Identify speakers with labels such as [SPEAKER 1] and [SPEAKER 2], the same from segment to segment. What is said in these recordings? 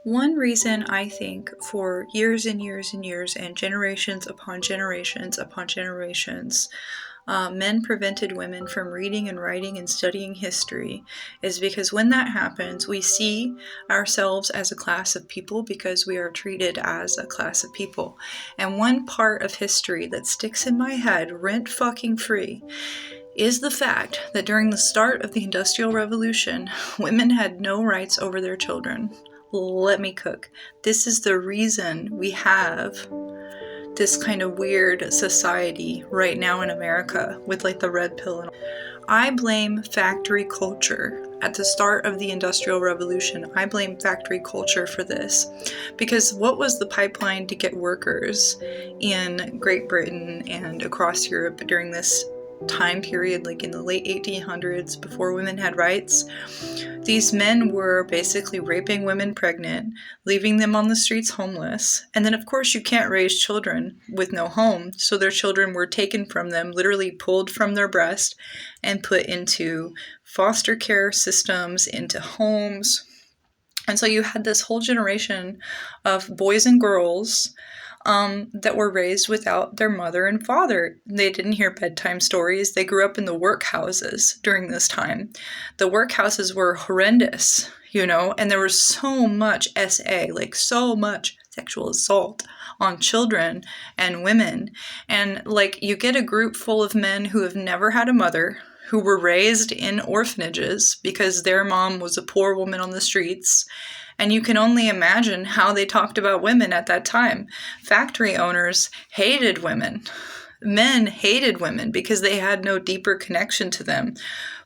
[SPEAKER 1] One reason I think for years and years and years and generations upon generations upon generations, men prevented women from reading and writing and studying history is because when that happens, we see ourselves as a class of people because we are treated as a class of people. And one part of history that sticks in my head rent fucking free is the fact that during the start of the Industrial Revolution, women had no rights over their children. Let me cook. This is the reason we have this kind of weird society right now in America with like the red pill and all. I blame factory culture. At the start of the Industrial Revolution, I blame factory culture for this. Because what was the pipeline to get workers in Great Britain and across Europe during this time period, like in the late 1800s, before women had rights? These men were basically raping women pregnant, leaving them on the streets homeless. And then, of course, you can't raise children with no home. So their children were taken from them, literally pulled from their breast and put into foster care systems, into homes. And so you had this whole generation of boys and girls that were raised without their mother and father. They didn't hear bedtime stories. They grew up in the workhouses during this time. The workhouses were horrendous, and there was so much like so much sexual assault on children and women. And like you get a group full of men who have never had a mother, who were raised in orphanages because their mom was a poor woman on the streets. And you can only imagine how they talked about women at that time. Factory owners hated women. Men hated women because they had no deeper connection to them.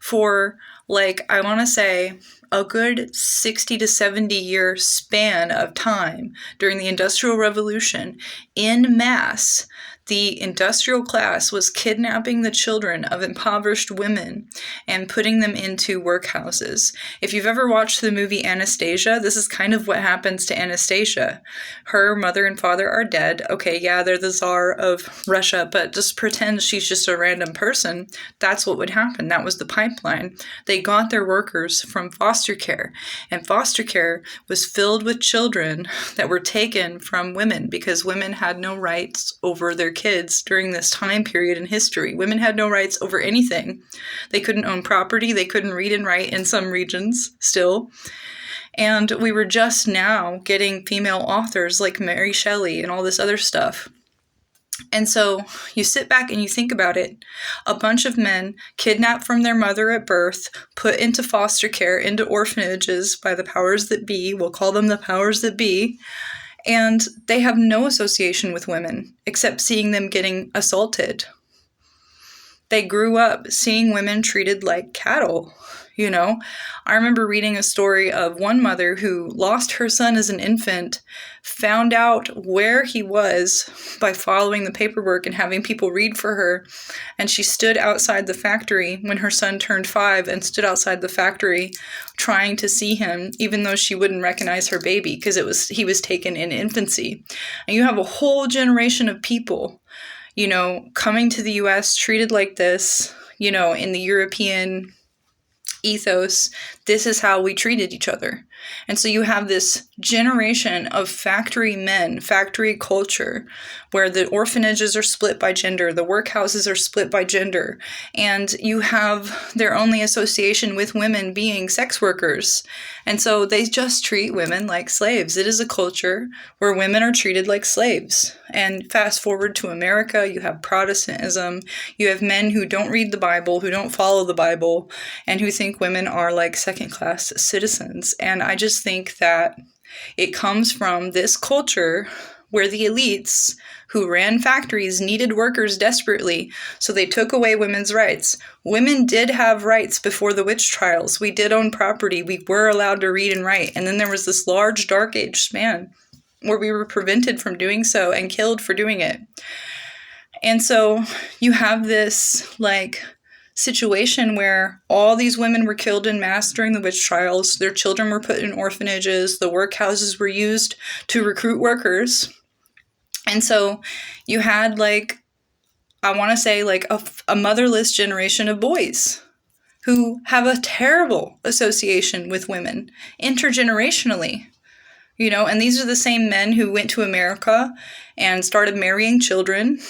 [SPEAKER 1] For, I want to say, a good 60 to 70 year span of time during the Industrial Revolution, en masse, the industrial class was kidnapping the children of impoverished women and putting them into workhouses. If you've ever watched the movie Anastasia, this is kind of what happens to Anastasia. Her mother and father are dead. Okay, yeah, they're the Tsar of Russia, but just pretend she's just a random person. That's what would happen. That was the pipeline. They got their workers from foster care, and foster care was filled with children that were taken from women because women had no rights over their kids during this time period in history. Women had no rights over anything. They couldn't own property. They couldn't read and write in some regions still. And we were just now getting female authors like Mary Shelley and all this other stuff. And so you sit back and you think about it. A bunch of men kidnapped from their mother at birth, put into foster care, into orphanages by the powers that be. We'll call them the powers that be. And they have no association with women except seeing them getting assaulted. They grew up seeing women treated like cattle. I remember reading a story of one mother who lost her son as an infant, found out where he was by following the paperwork and having people read for her. And she stood outside the factory when her son turned 5 and stood outside the factory trying to see him, even though she wouldn't recognize her baby because he was taken in infancy. And you have a whole generation of people, coming to the U.S. treated like this, in the European ethos. This is how we treated each other. And so you have this generation of factory men, factory culture, where the orphanages are split by gender, the workhouses are split by gender, and you have their only association with women being sex workers. And so they just treat women like slaves. It is a culture where women are treated like slaves. And fast forward to America, you have Protestantism, you have men who don't read the Bible, who don't follow the Bible, and who think women are like second-class citizens. And I just think that it comes from this culture where the elites who ran factories needed workers desperately, so they took away women's rights. Women did have rights before the witch trials. We did own property. We were allowed to read and write. And then there was this large dark age span where we were prevented from doing so and killed for doing it. And so you have this situation where all these women were killed in mass during the witch trials. Their children were put in orphanages. The workhouses were used to recruit workers. And so you had I want to say a motherless generation of boys who have a terrible association with women intergenerationally. And these are the same men who went to America and started marrying children,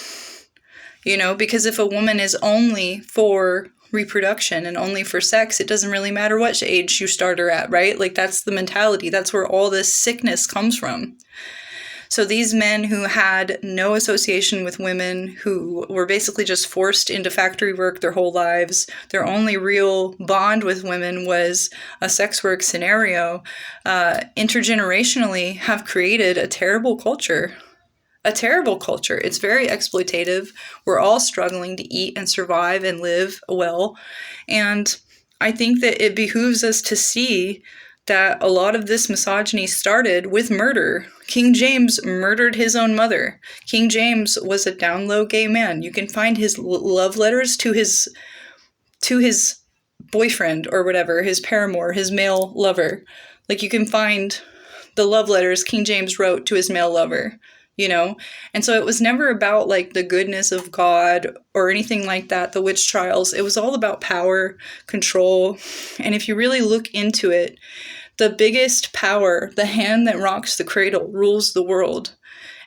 [SPEAKER 1] because if a woman is only for reproduction and only for sex, it doesn't really matter what age you start her at, right? Like, that's the mentality. That's where all this sickness comes from. So these men who had no association with women, who were basically just forced into factory work their whole lives, their only real bond with women was a sex work scenario, intergenerationally have created a terrible culture. A terrible culture. It's very exploitative. We're all struggling to eat and survive and live well. And I think that it behooves us to see that a lot of this misogyny started with murder. King James murdered his own mother. King James was a down low gay man. You can find his love letters to his boyfriend or whatever, his paramour, his male lover. Like, you can find the love letters King James wrote to his male lover. And so it was never about like the goodness of God or anything like that, the witch trials. It was all about power, control. And if you really look into it, the biggest power, the hand that rocks the cradle, rules the world.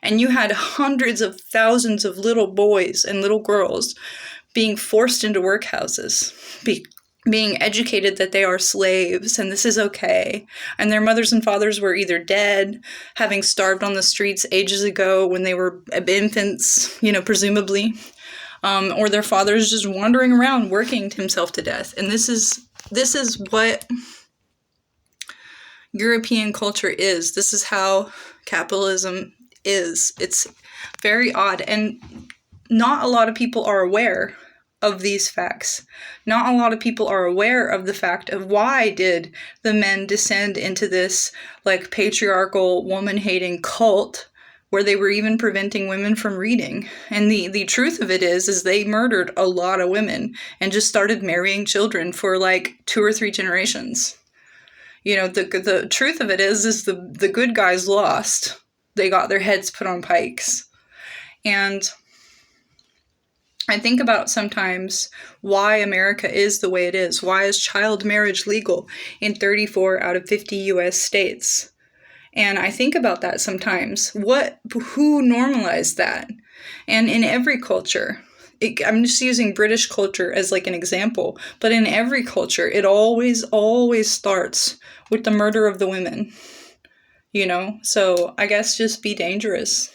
[SPEAKER 1] And you had hundreds of thousands of little boys and little girls being forced into workhouses, being educated that they are slaves and this is okay. And their mothers and fathers were either dead, having starved on the streets ages ago when they were infants, presumably, or their fathers just wandering around working himself to death. And this is what European culture is. This is how capitalism is. It's very odd. And not a lot of people are aware of these facts. Not a lot of people are aware of the fact of why did the men descend into this like patriarchal woman-hating cult where they were even preventing women from reading. And the truth of it is they murdered a lot of women and just started marrying children for like 2 or 3 generations. The truth of it is the good guys lost. They got their heads put on pikes. And I think about sometimes why America is the way it is. Why is child marriage legal in 34 out of 50 U.S. states? And I think about that sometimes. Who normalized that? And in every culture, I'm just using British culture as like an example, but in every culture, it always starts with the murder of the women. So I guess just be dangerous.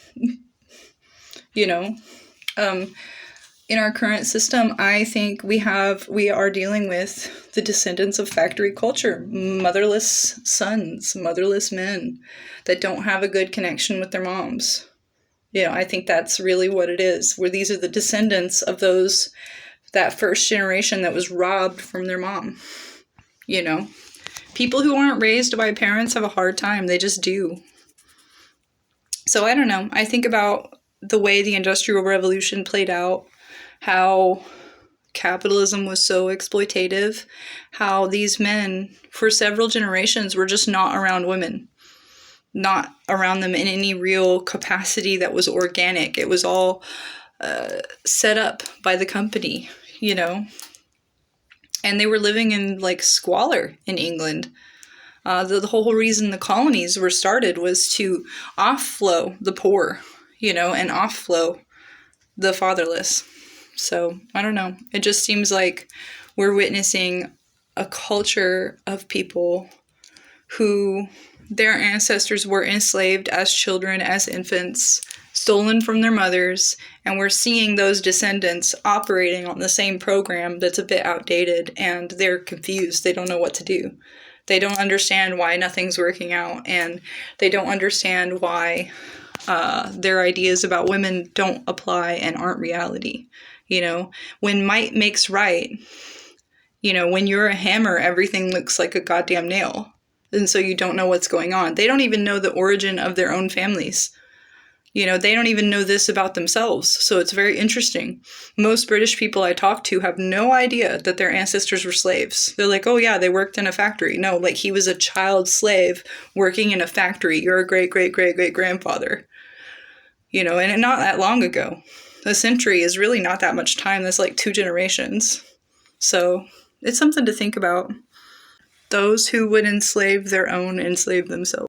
[SPEAKER 1] In our current system, I think we are dealing with the descendants of factory culture, motherless sons, motherless men that don't have a good connection with their moms. I think that's really what it is, where these are the descendants of that first generation that was robbed from their mom. People who aren't raised by parents have a hard time. They just do. So I don't know. I think about the way the Industrial Revolution played out, how capitalism was so exploitative, how these men for several generations were just not around women, not around them in any real capacity that was organic. It was all set up by the company, and they were living in like squalor in England. The whole reason the colonies were started was to offload the poor, and offload the fatherless. So, I don't know. It just seems like we're witnessing a culture of people who their ancestors were enslaved as children, as infants, stolen from their mothers, and we're seeing those descendants operating on the same program that's a bit outdated, and they're confused. They don't know what to do. They don't understand why nothing's working out, and they don't understand why their ideas about women don't apply and aren't reality. When might makes right, when you're a hammer, everything looks like a goddamn nail. And so you don't know what's going on. They don't even know the origin of their own families. They don't even know this about themselves. So it's very interesting. Most British people I talk to have no idea that their ancestors were slaves. They're like, oh yeah, they worked in a factory. No, like he was a child slave working in a factory. You're a great-great-great-great-grandfather. And not that long ago. A century is really not that much time. That's like 2 generations. So it's something to think about. Those who would enslave their own enslave themselves.